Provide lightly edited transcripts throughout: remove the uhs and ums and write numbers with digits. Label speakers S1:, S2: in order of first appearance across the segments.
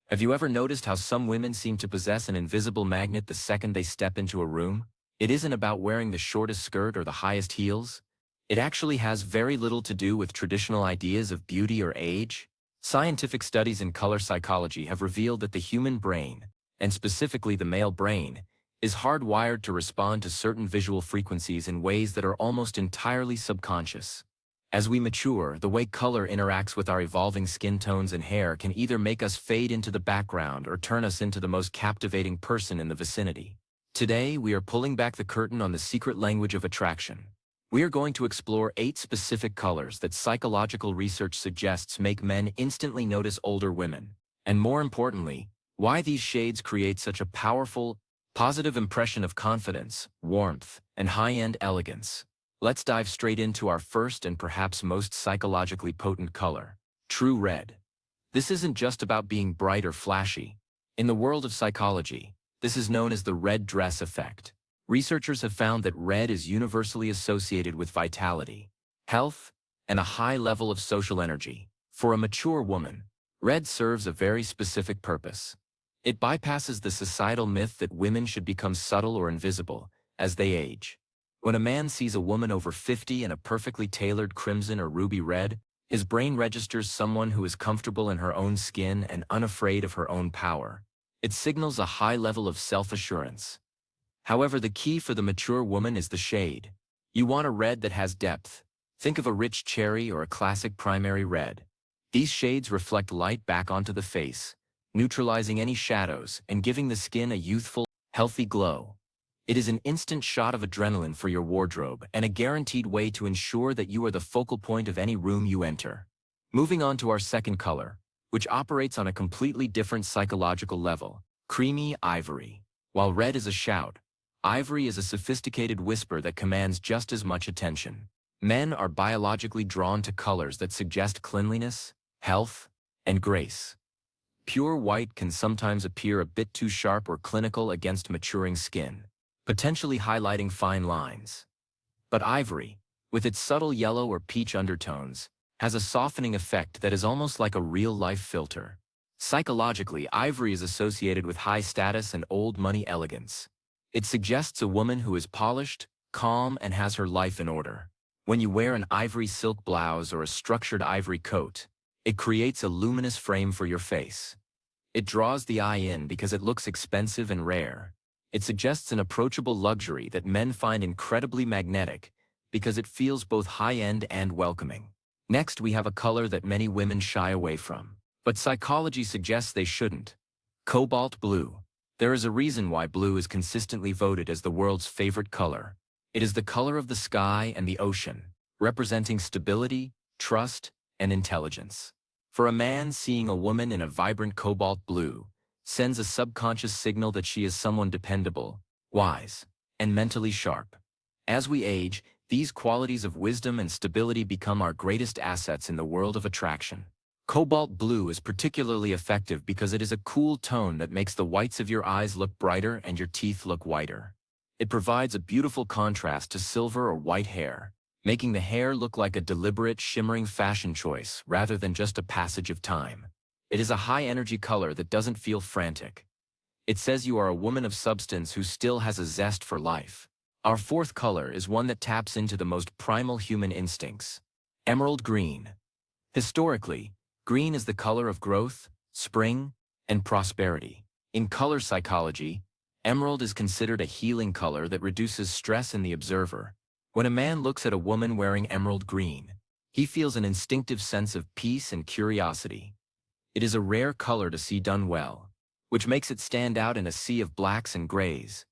S1: Have you ever noticed how some women seem to possess an invisible magnet the second they step into a room? It isn't about wearing the shortest skirt or the highest heels. It actually has very little to do with traditional ideas of beauty or age. Scientific studies in color psychology have revealed that the human brain, and specifically the male brain, is hardwired to respond to certain visual frequencies in ways that are almost entirely subconscious. As we mature, the way color interacts with our evolving skin tones and hair can either make us fade into the background or turn us into the most captivating person in the vicinity. Today, we are pulling back the curtain on the secret language of attraction. We are going to explore 8 specific colors that psychological research suggests make men instantly notice older women. And more importantly, why these shades create such a powerful, positive impression of confidence, warmth, and high-end elegance. Let's dive straight into our first and perhaps most psychologically potent color, true red. This isn't just about being bright or flashy. In the world of psychology, this is known as the red dress effect. Researchers have found that red is universally associated with vitality, health, and a high level of social energy. For a mature woman, red serves a very specific purpose. It bypasses the societal myth that women should become subtle or invisible as they age. When a man sees a woman over 50 in a perfectly tailored crimson or ruby red, his brain registers someone who is comfortable in her own skin and unafraid of her own power. It signals a high level of self-assurance. However, the key for the mature woman is the shade. You want a red that has depth. Think of a rich cherry or a classic primary red. These shades reflect light back onto the face, neutralizing any shadows and giving the skin a youthful, healthy glow. It is an instant shot of adrenaline for your wardrobe and a guaranteed way to ensure that you are the focal point of any room you enter. Moving on to our second color, which operates on a completely different psychological level, creamy ivory. While red is a shout, ivory is a sophisticated whisper that commands just as much attention. Men are biologically drawn to colors that suggest cleanliness, health, and grace. Pure white can sometimes appear a bit too sharp or clinical against maturing skin, potentially highlighting fine lines. But ivory, with its subtle yellow or peach undertones, has a softening effect that is almost like a real-life filter. Psychologically, ivory is associated with high status and old money elegance. It suggests a woman who is polished, calm, and has her life in order. When you wear an ivory silk blouse or a structured ivory coat, it creates a luminous frame for your face. It draws the eye in because it looks expensive and rare. It suggests an approachable luxury that men find incredibly magnetic because it feels both high-end and welcoming. Next, we have a color that many women shy away from, but psychology suggests they shouldn't: cobalt blue. There is a reason why blue is consistently voted as the world's favorite color. It is the color of the sky and the ocean, representing stability, trust, and intelligence. For a man, seeing a woman in a vibrant cobalt blue sends a subconscious signal that she is someone dependable, wise, and mentally sharp. As we age, these qualities of wisdom and stability become our greatest assets in the world of attraction. Cobalt blue is particularly effective because it is a cool tone that makes the whites of your eyes look brighter and your teeth look whiter. It provides a beautiful contrast to silver or white hair, making the hair look like a deliberate, shimmering fashion choice rather than just a passage of time. It is a high-energy color that doesn't feel frantic. It says you are a woman of substance who still has a zest for life. Our fourth color is one that taps into the most primal human instincts: emerald green. Historically, green is the color of growth, spring, and prosperity. In color psychology, emerald is considered a healing color that reduces stress in the observer. When a man looks at a woman wearing emerald green, he feels an instinctive sense of peace and curiosity. It is a rare color to see done well, which makes it stand out in a sea of blacks and grays.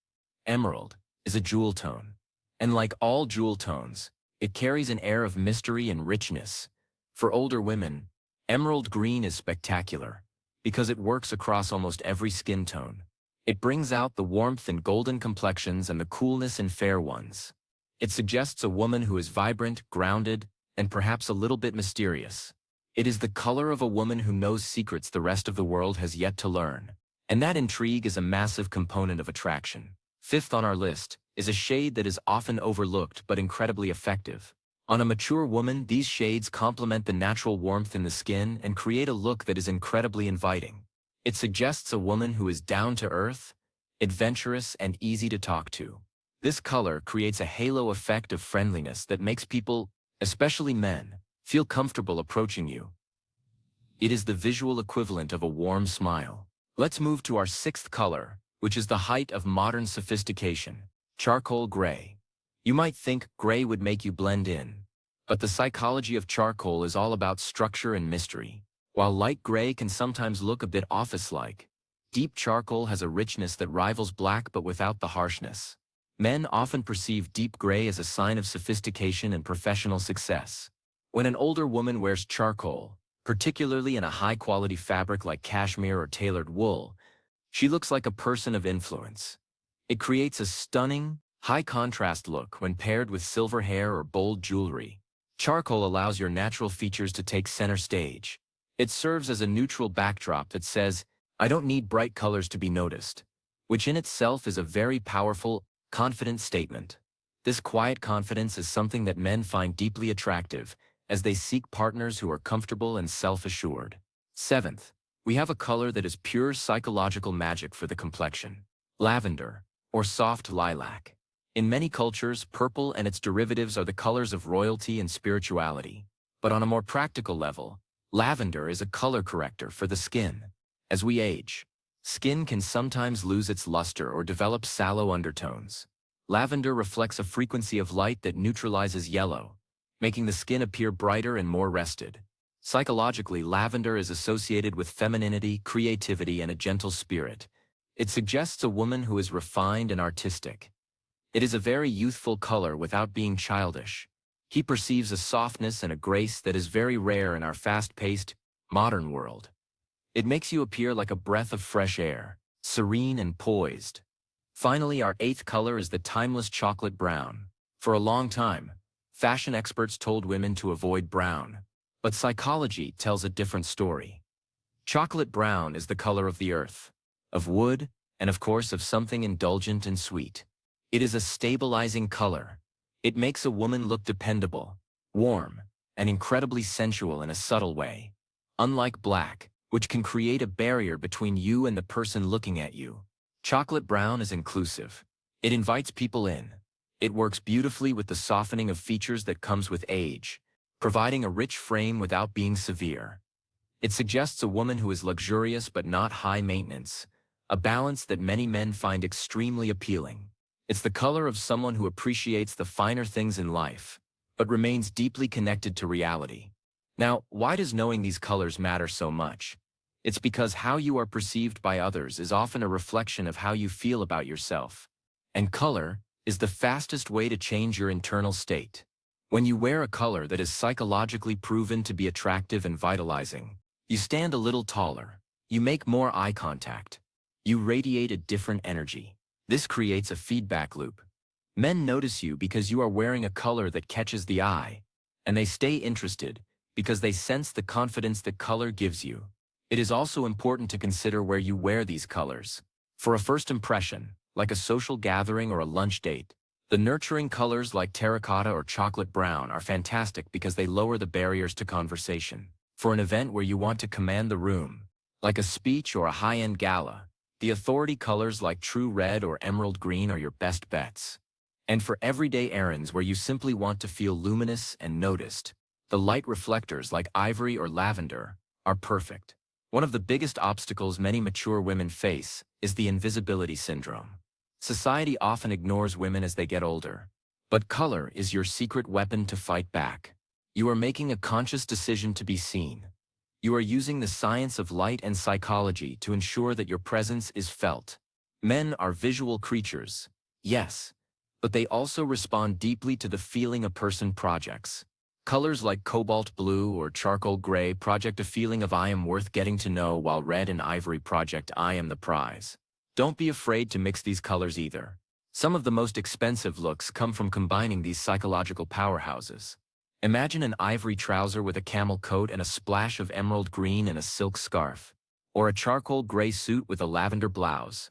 S1: Emerald is a jewel tone, and like all jewel tones, it carries an air of mystery and richness. For older women, emerald green is spectacular because it works across almost every skin tone. It brings out the warmth in golden complexions and the coolness in fair ones. It suggests a woman who is vibrant, grounded, and perhaps a little bit mysterious. It is the color of a woman who knows secrets the rest of the world has yet to learn. And that intrigue is a massive component of attraction. Fifth on our list is a shade that is often overlooked but incredibly effective. On a mature woman, these shades complement the natural warmth in the skin and create a look that is incredibly inviting. It suggests a woman who is down to earth, adventurous, and easy to talk to. This color creates a halo effect of friendliness that makes people, especially men, feel comfortable approaching you. It is the visual equivalent of a warm smile. Let's move to our sixth color, which is the height of modern sophistication: charcoal gray. You might think gray would make you blend in, but the psychology of charcoal is all about structure and mystery. While light gray can sometimes look a bit office-like, deep charcoal has a richness that rivals black but without the harshness. Men often perceive deep gray as a sign of sophistication and professional success. When an older woman wears charcoal, particularly in a high-quality fabric like cashmere or tailored wool, she looks like a person of influence. It creates a stunning, high-contrast look when paired with silver hair or bold jewelry. Charcoal allows your natural features to take center stage. It serves as a neutral backdrop that says, "I don't need bright colors to be noticed," which in itself is a very powerful, confident statement. This quiet confidence is something that men find deeply attractive, as they seek partners who are comfortable and self-assured. Seventh, we have a color that is pure psychological magic for the complexion: lavender, or soft lilac. In many cultures, purple and its derivatives are the colors of royalty and spirituality. But on a more practical level, lavender is a color corrector for the skin. As we age, skin can sometimes lose its luster or develop sallow undertones. Lavender reflects a frequency of light that neutralizes yellow, making the skin appear brighter and more rested. Psychologically, lavender is associated with femininity, creativity, and a gentle spirit. It suggests a woman who is refined and artistic. It is a very youthful color without being childish. He perceives a softness and a grace that is very rare in our fast-paced, modern world. It makes you appear like a breath of fresh air, serene and poised. Finally, our eighth color is the timeless chocolate brown. For a long time, fashion experts told women to avoid brown, but psychology tells a different story. Chocolate brown is the color of the earth, of wood, and of course of something indulgent and sweet. It is a stabilizing color. It makes a woman look dependable, warm, and incredibly sensual in a subtle way. Unlike black, which can create a barrier between you and the person looking at you, chocolate brown is inclusive. It invites people in. It works beautifully with the softening of features that comes with age, providing a rich frame without being severe. It suggests a woman who is luxurious but not high maintenance, a balance that many men find extremely appealing. It's the color of someone who appreciates the finer things in life, but remains deeply connected to reality. Now, why does knowing these colors matter so much? It's because how you are perceived by others is often a reflection of how you feel about yourself. And color is the fastest way to change your internal state. When you wear a color that is psychologically proven to be attractive and vitalizing, you stand a little taller, you make more eye contact, you radiate a different energy. This creates a feedback loop. Men notice you because you are wearing a color that catches the eye, and they stay interested because they sense the confidence that color gives you. It is also important to consider where you wear these colors. For a first impression, like a social gathering or a lunch date, the nurturing colors like terracotta or chocolate brown are fantastic because they lower the barriers to conversation. For an event where you want to command the room, like a speech or a high-end gala, the authority colors like true red or emerald green are your best bets. And for everyday errands where you simply want to feel luminous and noticed, the light reflectors like ivory or lavender are perfect. One of the biggest obstacles many mature women face is the invisibility syndrome. Society often ignores women as they get older, but color is your secret weapon to fight back. You are making a conscious decision to be seen. You are using the science of light and psychology to ensure that your presence is felt. Men are visual creatures, yes, but they also respond deeply to the feeling a person projects. Colors like cobalt blue or charcoal gray project a feeling of "I am worth getting to know," while red and ivory project "I am the prize." Don't be afraid to mix these colors either. Some of the most expensive looks come from combining these psychological powerhouses. Imagine an ivory trouser with a camel coat and a splash of emerald green and a silk scarf, or a charcoal gray suit with a lavender blouse.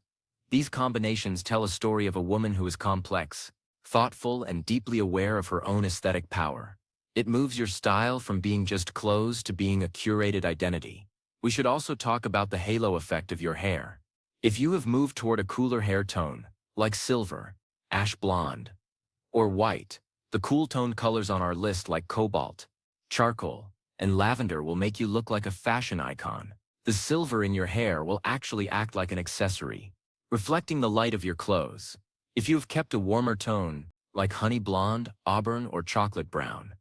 S1: These combinations tell a story of a woman who is complex, thoughtful, and deeply aware of her own aesthetic power. It moves your style from being just clothes to being a curated identity. We should also talk about the halo effect of your hair. If you have moved toward a cooler hair tone, like silver, ash blonde, or white, the cool tone colors on our list like cobalt, charcoal, and lavender will make you look like a fashion icon. The silver in your hair will actually act like an accessory, reflecting the light of your clothes. If you have kept a warmer tone, like honey blonde, auburn, or chocolate brown,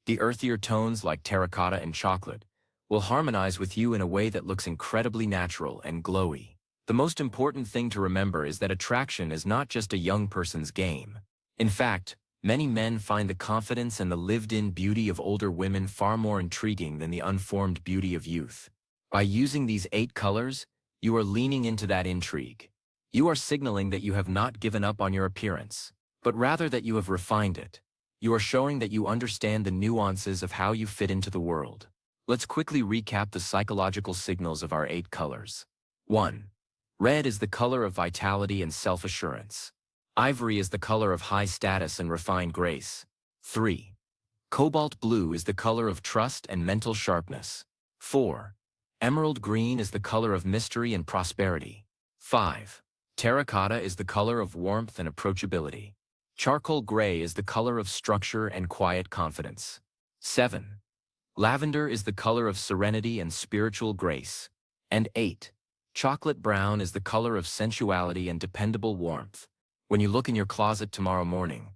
S1: the earthier tones like terracotta and chocolate will harmonize with you in a way that looks incredibly natural and glowy. The most important thing to remember is that attraction is not just a young person's game. In fact, many men find the confidence and the lived-in beauty of older women far more intriguing than the unformed beauty of youth. By using these 8 colors, you are leaning into that intrigue. You are signaling that you have not given up on your appearance, but rather that you have refined it. You are showing that you understand the nuances of how you fit into the world. Let's quickly recap the psychological signals of our 8 colors. 1. Red is the color of vitality and self-assurance. Ivory is the color of high status and refined grace. 3. Cobalt blue is the color of trust and mental sharpness. 4. Emerald green is the color of mystery and prosperity. 5. Terracotta is the color of warmth and approachability. Charcoal gray is the color of structure and quiet confidence. 7. Lavender is the color of serenity and spiritual grace. And 8. Chocolate brown is the color of sensuality and dependable warmth. When you look in your closet tomorrow morning,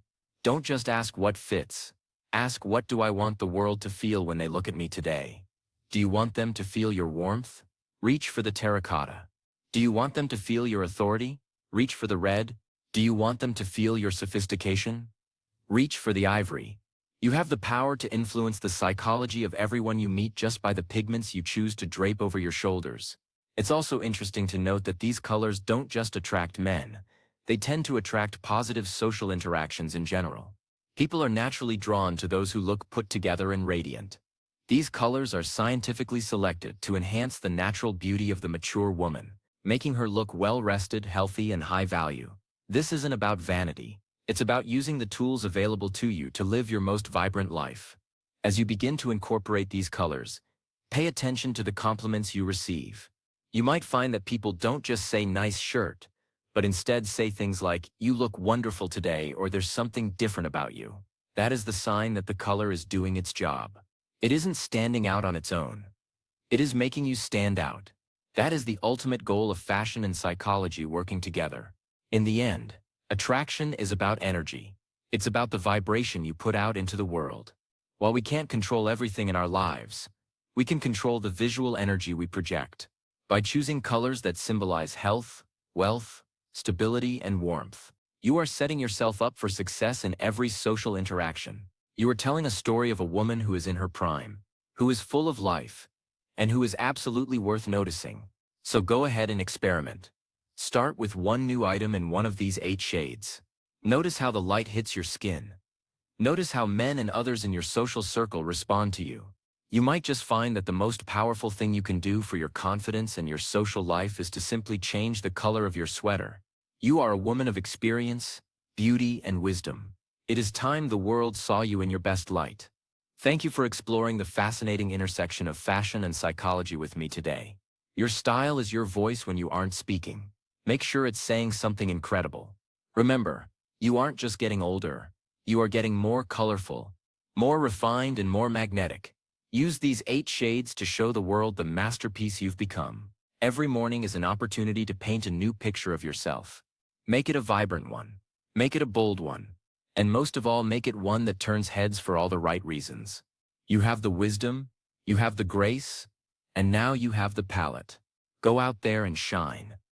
S1: don't just ask what fits. Ask, what do I want the world to feel when they look at me today? Do you want them to feel your warmth? Reach for the terracotta. Do you want them to feel your authority? Reach for the red. Do you want them to feel your sophistication? Reach for the ivory. You have the power to influence the psychology of everyone you meet just by the pigments you choose to drape over your shoulders. It's also interesting to note that these colors don't just attract men. They tend to attract positive social interactions in general. People are naturally drawn to those who look put together and radiant. These colors are scientifically selected to enhance the natural beauty of the mature woman, making her look well-rested, healthy, and high value. This isn't about vanity. It's about using the tools available to you to live your most vibrant life. As you begin to incorporate these colors, pay attention to the compliments you receive. You might find that people don't just say "nice shirt," but instead say things like, "You look wonderful today," or "There's something different about you." That is the sign that the color is doing its job. It isn't standing out on its own. It is making you stand out. That is the ultimate goal of fashion and psychology working together. In the end, attraction is about energy. It's about the vibration you put out into the world. While we can't control everything in our lives, we can control the visual energy we project. By choosing colors that symbolize health, wealth, stability, and warmth, you are setting yourself up for success in every social interaction. You are telling a story of a woman who is in her prime, who is full of life, and who is absolutely worth noticing. So go ahead and experiment. Start with one new item in one of these 8 shades. Notice how the light hits your skin. Notice how men and others in your social circle respond to you. You might just find that the most powerful thing you can do for your confidence and your social life is to simply change the color of your sweater. You are a woman of experience, beauty, and wisdom. It is time the world saw you in your best light. Thank you for exploring the fascinating intersection of fashion and psychology with me today. Your style is your voice when you aren't speaking. Make sure it's saying something incredible. Remember, you aren't just getting older. You are getting more colorful, more refined, and more magnetic. Use these 8 shades to show the world the masterpiece you've become. Every morning is an opportunity to paint a new picture of yourself. Make it a vibrant one. Make it a bold one. And most of all, make it one that turns heads for all the right reasons. You have the wisdom, you have the grace, and now you have the palette. Go out there and shine.